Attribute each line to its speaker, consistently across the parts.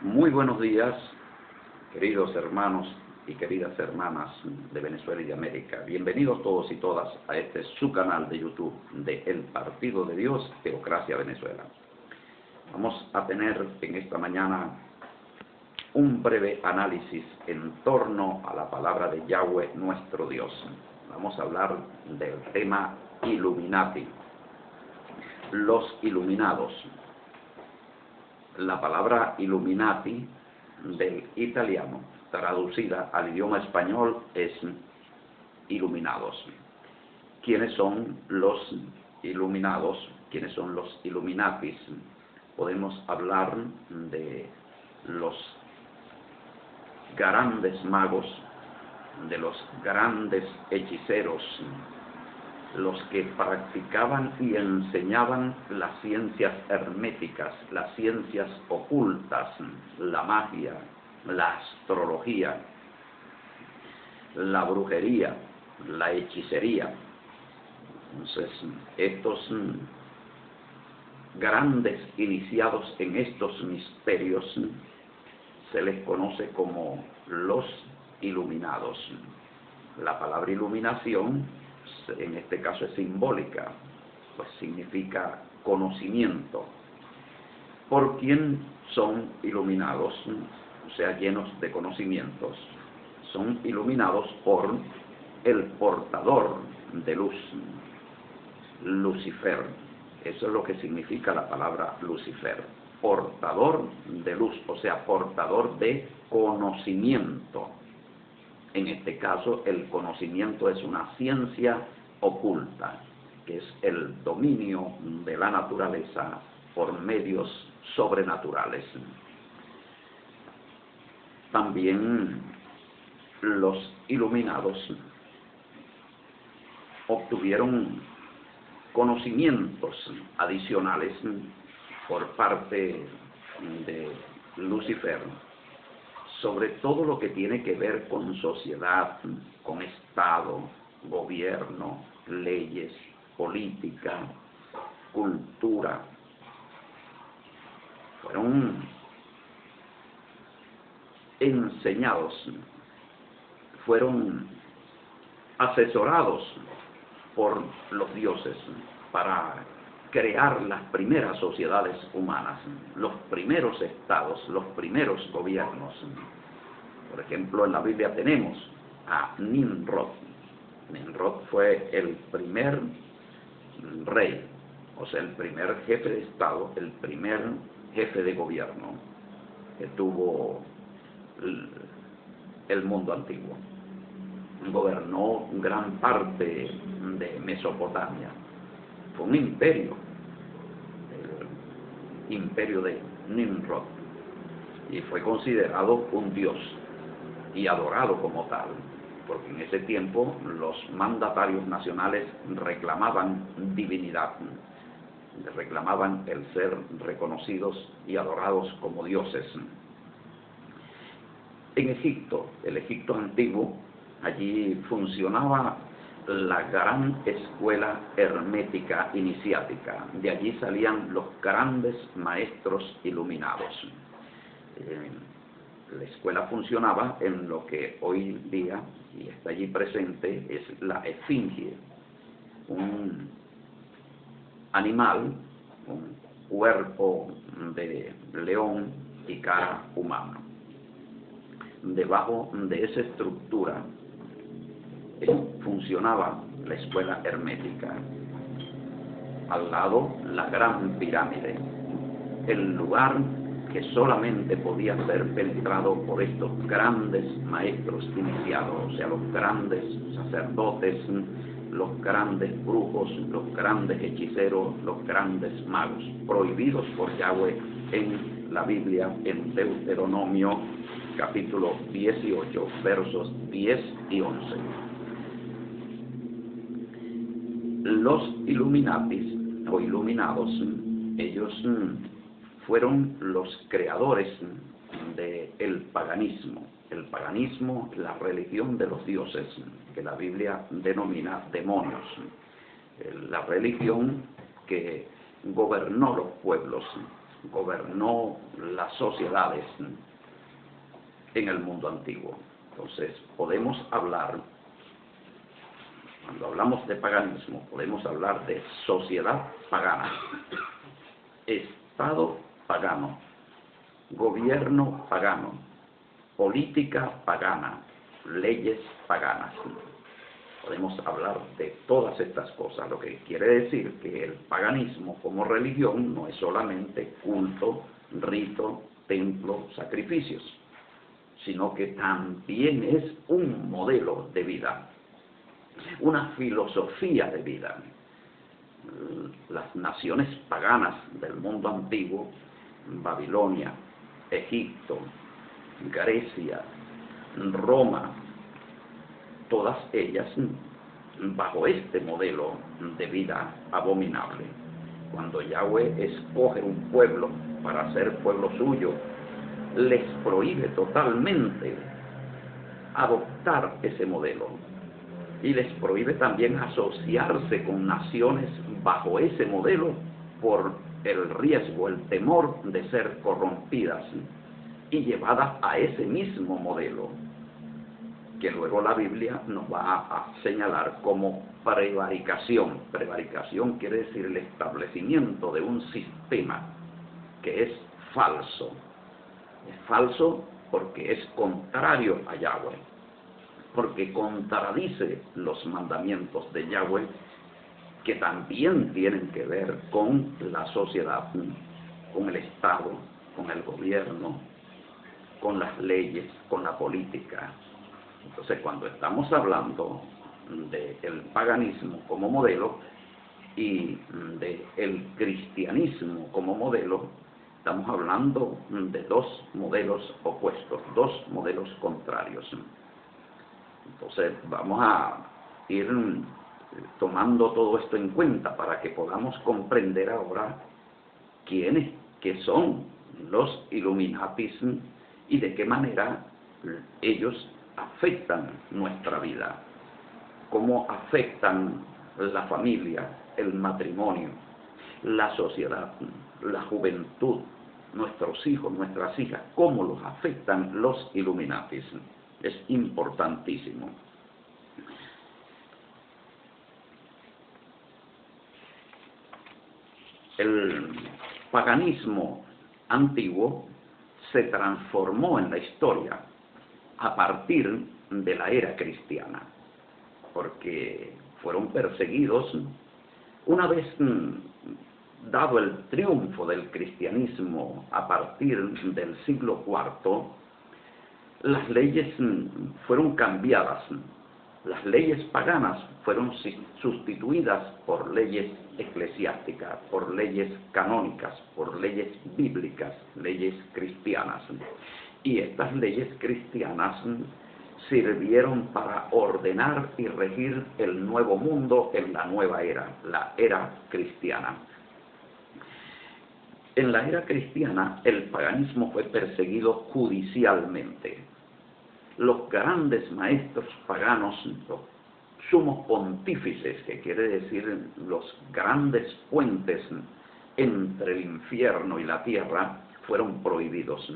Speaker 1: Muy buenos días, queridos hermanos y queridas hermanas de Venezuela y de América. Bienvenidos todos y todas a este su canal de YouTube de El Partido de Dios, Teocracia Venezuela. Vamos a tener en esta mañana un breve análisis en torno a la palabra de Yahweh, nuestro Dios. Vamos a hablar del tema Illuminati, los iluminados. La palabra Illuminati del italiano, traducida al idioma español, es iluminados. ¿Quiénes son los iluminados? ¿Quiénes son los Illuminatis? Podemos hablar de los grandes magos, de los grandes hechiceros, los que practicaban y enseñaban las ciencias herméticas, las ciencias ocultas, la magia, la astrología, la brujería, la hechicería. Entonces, estos grandes iniciados en estos misterios se les conoce como los iluminados. La palabra iluminación en este caso es simbólica, pues significa conocimiento. ¿Por quién son iluminados? O sea, llenos de conocimientos. Son iluminados por el portador de luz, Lucifer. Eso es lo que significa la palabra Lucifer. Portador de luz, o sea, portador de conocimiento. En este caso, el conocimiento es una ciencia oculta, que es el dominio de la naturaleza por medios sobrenaturales. También los iluminados obtuvieron conocimientos adicionales por parte de Lucifer sobre todo lo que tiene que ver con sociedad, con Estado, gobierno, leyes, política, cultura. Fueron enseñados, fueron asesorados por los dioses para crear las primeras sociedades humanas, los primeros estados, los primeros gobiernos. Por ejemplo, en la Biblia tenemos a Nimrod. Nimrod fue el primer rey, o sea, el primer jefe de estado, el primer jefe de gobierno que tuvo el mundo antiguo. Gobernó gran parte de Mesopotamia. Fue un imperio, el imperio de Nimrod, y fue considerado un dios y adorado como tal, porque en ese tiempo los mandatarios nacionales reclamaban divinidad, reclamaban el ser reconocidos y adorados como dioses. En Egipto, el Egipto antiguo, allí funcionaba la gran escuela hermética iniciática. De allí salían los grandes maestros iluminados. La escuela funcionaba en lo que hoy día, y está allí presente, es la esfinge, un animal, un cuerpo de león y cara humana. Debajo de esa estructura funcionaba la escuela hermética. Al lado, la gran pirámide, el lugar que solamente podía ser penetrado por estos grandes maestros iniciados, o sea, los grandes sacerdotes, los grandes brujos, los grandes hechiceros, los grandes magos, prohibidos por Yahweh en la Biblia, en Deuteronomio capítulo 18, versos 10 y 11. Los Illuminatis o iluminados, ellos fueron los creadores del paganismo. El paganismo, la religión de los dioses, que la Biblia denomina demonios. La religión que gobernó los pueblos, gobernó las sociedades en el mundo antiguo. Entonces, podemos hablar, cuando hablamos de paganismo, podemos hablar de sociedad pagana, Estado pagano, gobierno pagano, política pagana, leyes paganas. Podemos hablar de todas estas cosas, lo que quiere decir que el paganismo como religión no es solamente culto, rito, templo, sacrificios, sino que también es un modelo de vida, una filosofía de vida. Las naciones paganas del mundo antiguo, Babilonia, Egipto, Grecia, Roma, todas ellas bajo este modelo de vida abominable. Cuando Yahweh escoge un pueblo para ser pueblo suyo, les prohíbe totalmente adoptar ese modelo y les prohíbe también asociarse con naciones bajo ese modelo por el riesgo, el temor de ser corrompidas y llevadas a ese mismo modelo, que luego la Biblia nos va a señalar como prevaricación. Prevaricación quiere decir el establecimiento de un sistema que es falso. Es falso porque es contrario a Yahweh, porque contradice los mandamientos de Yahweh, que también tienen que ver con la sociedad, con el Estado, con el gobierno, con las leyes, con la política. Entonces, cuando estamos hablando del paganismo como modelo y del cristianismo como modelo, estamos hablando de dos modelos opuestos, dos modelos contrarios. Entonces, vamos a ir tomando todo esto en cuenta para que podamos comprender ahora qué son los Illuminatis y de qué manera ellos afectan nuestra vida, cómo afectan la familia, el matrimonio, la sociedad, la juventud, nuestros hijos, nuestras hijas, cómo los afectan los Illuminatis. Es importantísimo. El paganismo antiguo se transformó en la historia a partir de la era cristiana, porque fueron perseguidos una vez dado el triunfo del cristianismo a partir del siglo IV. Las leyes fueron cambiadas. Las leyes paganas fueron sustituidas por leyes eclesiásticas, por leyes canónicas, por leyes bíblicas, leyes cristianas. Y estas leyes cristianas sirvieron para ordenar y regir el nuevo mundo en la nueva era, la era cristiana. En la era cristiana, el paganismo fue perseguido judicialmente. Los grandes maestros paganos, los sumos pontífices, que quiere decir los grandes puentes entre el infierno y la tierra, fueron prohibidos,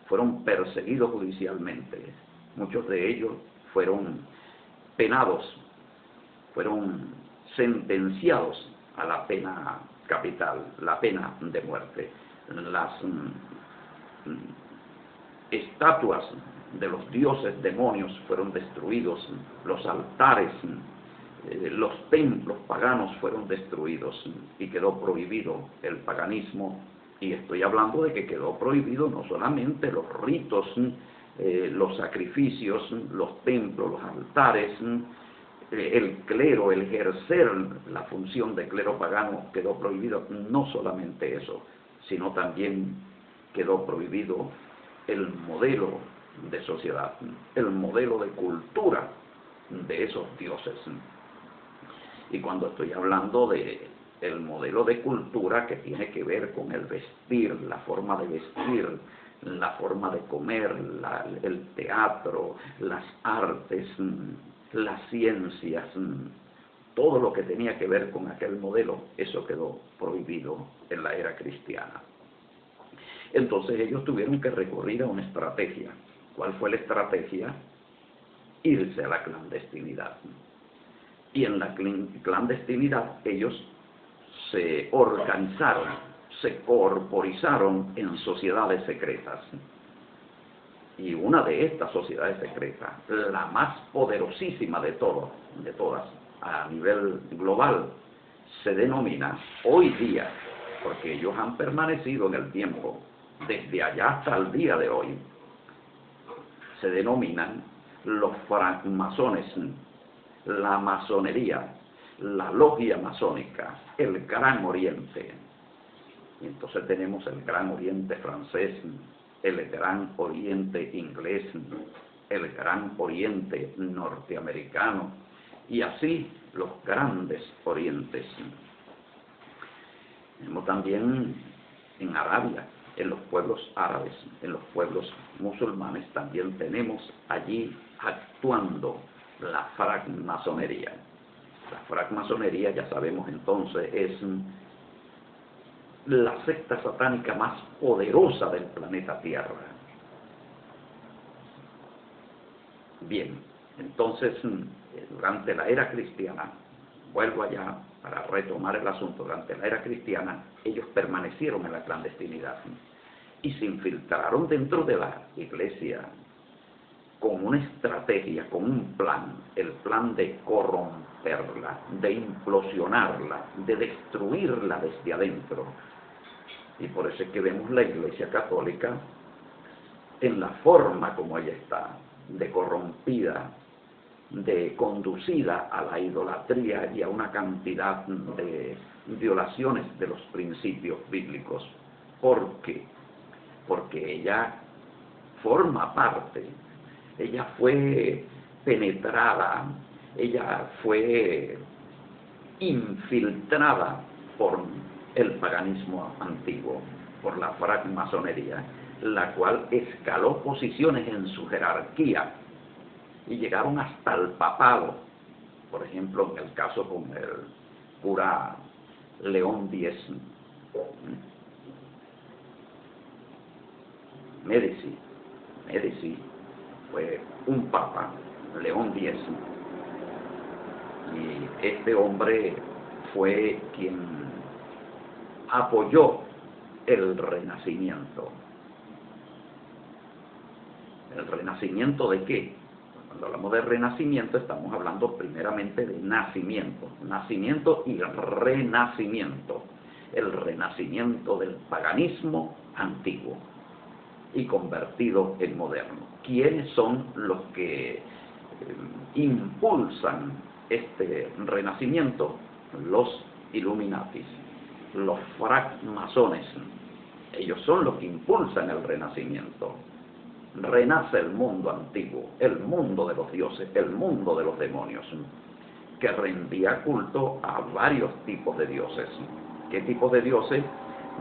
Speaker 1: fueron perseguidos judicialmente. Muchos de ellos fueron penados, fueron sentenciados a la pena capital, la pena de muerte. Las estatuas de los dioses demonios fueron destruidos, los altares, los templos paganos fueron destruidos y quedó prohibido el paganismo. Y estoy hablando de que quedó prohibido no solamente los ritos, los sacrificios, los templos, los altares, el clero, el ejercer la función de clero pagano quedó prohibido. No solamente eso, sino también quedó prohibido el modelo de sociedad, el modelo de cultura de esos dioses. Y cuando estoy hablando de el modelo de cultura que tiene que ver con el vestir, la forma de vestir, la forma de comer, el teatro, las artes, las ciencias, todo lo que tenía que ver con aquel modelo, eso quedó prohibido en la era cristiana. Entonces ellos tuvieron que recurrir a una estrategia. ¿Cuál fue la estrategia? Irse a la clandestinidad. Y en la clandestinidad ellos se organizaron, se corporizaron en sociedades secretas. Y una de estas sociedades secretas, la más poderosísima de todas, a nivel global, se denomina hoy día, porque ellos han permanecido en el tiempo, desde allá hasta el día de hoy, se denominan los francmasones, la masonería, la logia masónica, el Gran Oriente. Y entonces tenemos el Gran Oriente francés, el Gran Oriente inglés, el Gran Oriente norteamericano, y así los grandes orientes. Tenemos también en Arabia, en los pueblos árabes, en los pueblos musulmanes, también tenemos allí actuando la francmasonería. La francmasonería, ya sabemos entonces, es la secta satánica más poderosa del planeta Tierra. Bien, entonces, durante la era cristiana, vuelvo allá para retomar el asunto, durante la era cristiana, ellos permanecieron en la clandestinidad y se infiltraron dentro de la iglesia con una estrategia, con un plan, el plan de corromperla, de implosionarla, de destruirla desde adentro. Y por eso es que vemos la Iglesia Católica en la forma como ella está, de corrompida, de conducida a la idolatría y a una cantidad de violaciones de los principios bíblicos. ¿Por qué? Porque ella forma parte, ella fue penetrada, ella fue infiltrada por el paganismo antiguo, por la francmasonería, la cual escaló posiciones en su jerarquía y llegaron hasta el papado. Por ejemplo, en el caso con el cura León X, Médici fue un papa, León X, y este hombre fue quien apoyó el Renacimiento. ¿El Renacimiento de qué? Cuando hablamos de Renacimiento estamos hablando primeramente de nacimiento, nacimiento y renacimiento. El renacimiento del paganismo antiguo y convertido en moderno. ¿Quiénes son los que impulsan este renacimiento? Los Illuminatis, los francmasones. Ellos son los que impulsan el renacimiento. Renace el mundo antiguo, el mundo de los dioses, el mundo de los demonios, que rendía culto a varios tipos de dioses. ¿Qué tipos de dioses?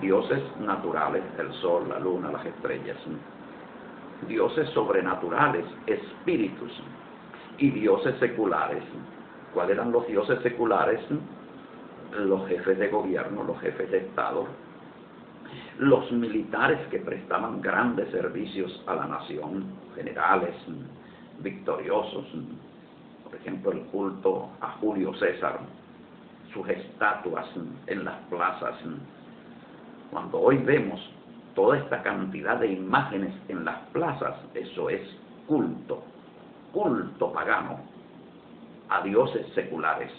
Speaker 1: Dioses naturales, el sol, la luna, las estrellas. Dioses sobrenaturales, espíritus. Y dioses seculares. ¿Cuáles eran los dioses seculares? Los jefes de gobierno, los jefes de Estado, los militares que prestaban grandes servicios a la nación, generales victoriosos, por ejemplo el culto a Julio César, sus estatuas en las plazas. Cuando hoy vemos toda esta cantidad de imágenes en las plazas, eso es culto pagano a dioses seculares.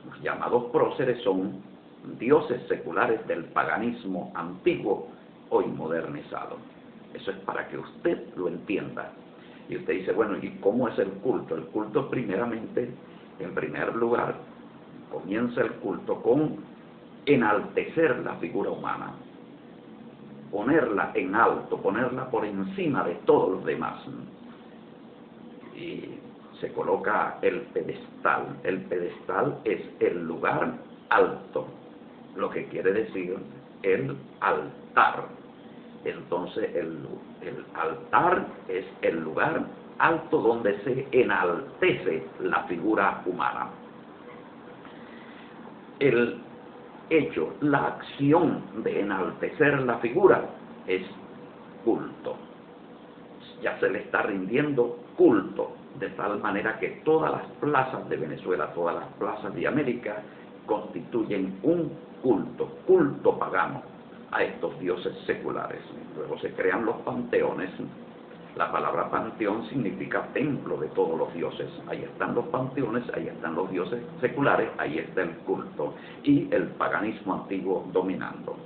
Speaker 1: Los llamados próceres son dioses seculares del paganismo antiguo, hoy modernizado. Eso es para que usted lo entienda. Y usted dice, bueno, ¿y cómo es el culto? El culto primeramente, en primer lugar, comienza el culto con enaltecer la figura humana, ponerla en alto, ponerla por encima de todos los demás. Y se coloca el pedestal. El pedestal es el lugar alto, lo que quiere decir el altar. Entonces el altar es el lugar alto donde se enaltece la figura humana. El hecho, la acción de enaltecer la figura es culto. Ya se le está rindiendo culto, de tal manera que todas las plazas de Venezuela, todas las plazas de América, constituyen un culto pagano a estos dioses seculares. Luego se crean los panteones. La palabra panteón significa templo de todos los dioses. Ahí están los panteones, ahí están los dioses seculares, ahí está el culto y el paganismo antiguo dominando.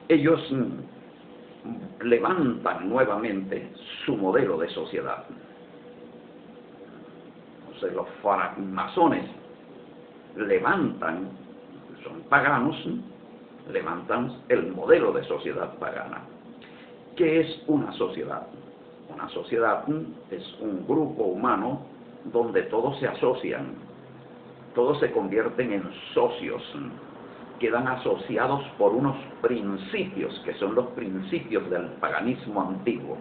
Speaker 1: Ellos levantan nuevamente su modelo de sociedad. Entonces los francmasones levantan, son paganos, levantan el modelo de sociedad pagana. ¿Qué es una sociedad? Una sociedad es un grupo humano donde todos se asocian, todos se convierten en socios, quedan asociados por unos principios, que son los principios del paganismo antiguo.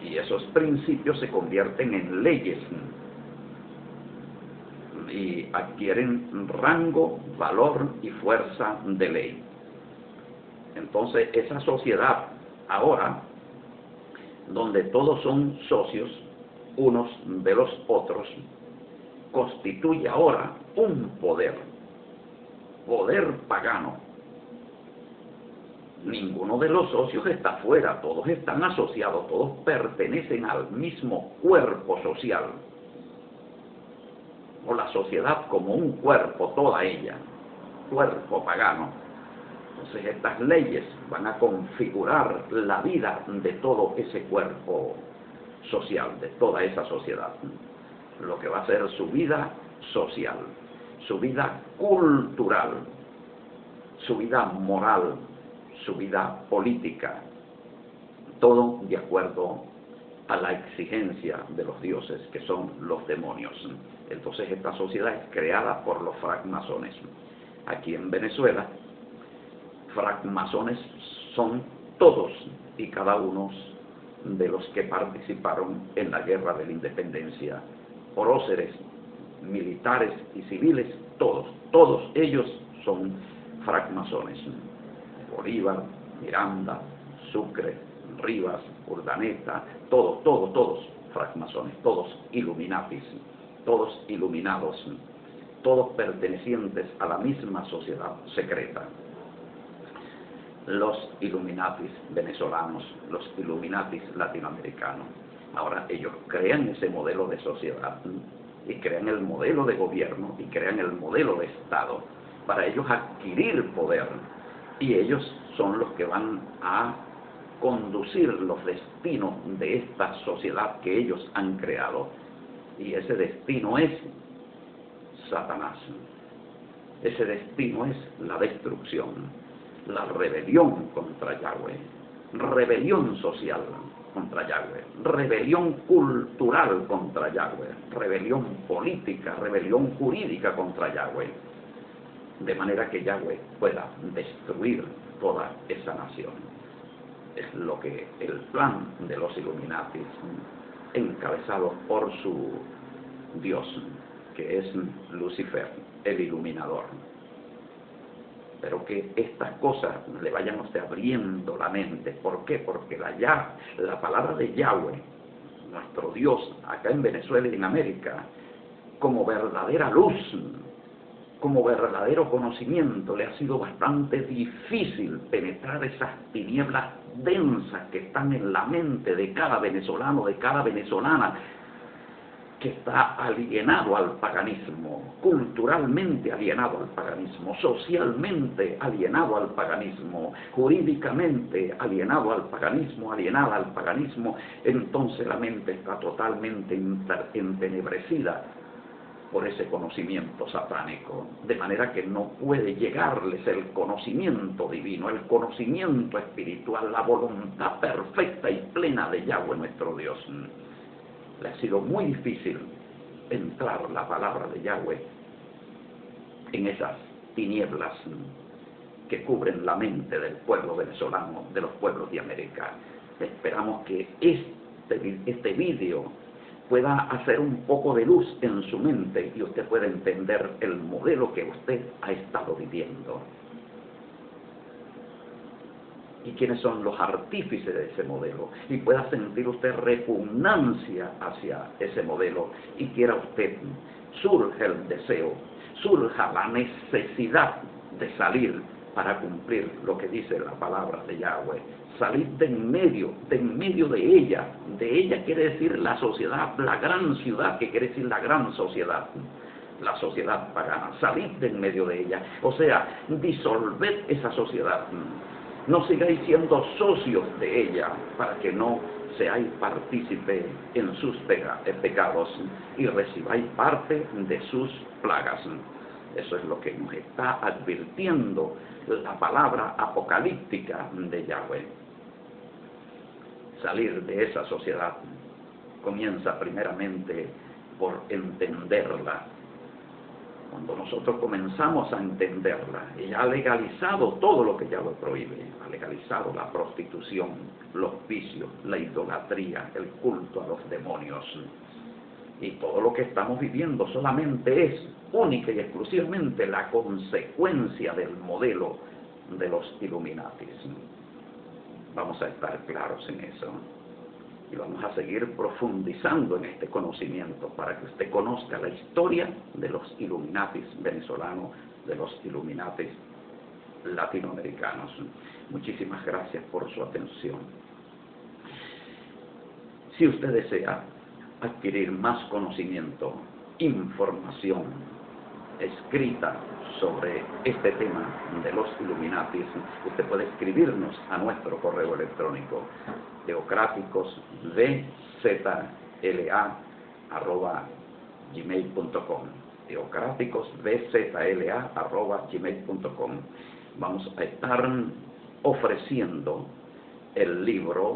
Speaker 1: Y esos principios se convierten en leyes y adquieren rango, valor y fuerza de ley. Entonces, esa sociedad ahora, donde todos son socios unos de los otros, constituye ahora un poder pagano. Ninguno de los socios está fuera, todos están asociados, todos pertenecen al mismo cuerpo social, o la sociedad como un cuerpo, toda ella, cuerpo pagano. Entonces estas leyes van a configurar la vida de todo ese cuerpo social, de toda esa sociedad, lo que va a ser su vida social, su vida cultural, su vida moral, su vida política, todo de acuerdo a la exigencia de los dioses, que son los demonios. Entonces esta sociedad es creada por los francmasones. Aquí en Venezuela, francmasones son todos y cada uno de los que participaron en la guerra de la independencia, próceres, militares y civiles, todos ellos son francmasones. Bolívar, Miranda, Sucre, Rivas, Urdaneta, todos francmasones, todos illuminatis, todos iluminados, todos pertenecientes a la misma sociedad secreta. Los illuminatis venezolanos, los illuminatis latinoamericanos. Ahora ellos crean ese modelo de sociedad y crean el modelo de gobierno y crean el modelo de Estado para ellos adquirir poder, y ellos son los que van a conducir los destinos de esta sociedad que ellos han creado, y ese destino es Satanás. Ese destino es la destrucción, la rebelión contra Yahweh, rebelión social contra Yahweh, rebelión cultural contra Yahweh, rebelión política, rebelión jurídica contra Yahweh, de manera que Yahweh pueda destruir toda esa nación. Es lo que el plan de los Illuminatis, encabezados por su Dios, que es Lucifer, el iluminador. Pero que estas cosas le vayan a usted abriendo la mente. ¿Por qué? Porque la palabra de Yahweh, nuestro Dios, acá en Venezuela y en América, como verdadera luz, como verdadero conocimiento, le ha sido bastante difícil penetrar esas tinieblas densas que están en la mente de cada venezolano, de cada venezolana, que está alienado al paganismo, culturalmente alienado al paganismo, socialmente alienado al paganismo, jurídicamente alienado al paganismo, alienada al paganismo. Entonces la mente está totalmente entenebrecida por ese conocimiento satánico, de manera que no puede llegarles el conocimiento divino, el conocimiento espiritual, la voluntad perfecta y plena de Yahweh nuestro Dios. Le ha sido muy difícil entrar la palabra de Yahweh en esas tinieblas que cubren la mente del pueblo venezolano, de los pueblos de América. Esperamos que este vídeo pueda hacer un poco de luz en su mente y usted pueda entender el modelo que usted ha estado viviendo. Y quiénes son los artífices de ese modelo, y pueda sentir usted repugnancia hacia ese modelo, y quiera usted, surge el deseo, surja la necesidad de salir para cumplir lo que dice la palabra de Yahweh, salir de en medio de ella quiere decir la sociedad, la gran ciudad, que quiere decir la gran sociedad, la sociedad pagana, salir de en medio de ella, o sea, disolver esa sociedad. No sigáis siendo socios de ella para que no seáis partícipe en sus pecados y recibáis parte de sus plagas. Eso es lo que nos está advirtiendo la palabra apocalíptica de Yahweh. Salir de esa sociedad comienza primeramente por entenderla. Cuando nosotros comenzamos a entenderla, ella ha legalizado todo lo que Yahweh prohíbe, ha legalizado la prostitución, los vicios, la idolatría, el culto a los demonios. Y todo lo que estamos viviendo solamente es única y exclusivamente la consecuencia del modelo de los Illuminatis. Vamos a estar claros en eso. Y vamos a seguir profundizando en este conocimiento para que usted conozca la historia de los Illuminatis venezolanos, de los Illuminatis latinoamericanos. Muchísimas gracias por su atención. Si usted desea adquirir más conocimiento, información escrita sobre este tema de los Illuminatis, usted puede escribirnos a nuestro correo electrónico teocráticosbzla@gmail.com, teocráticosbzla@gmail.com. Vamos a estar ofreciendo el libro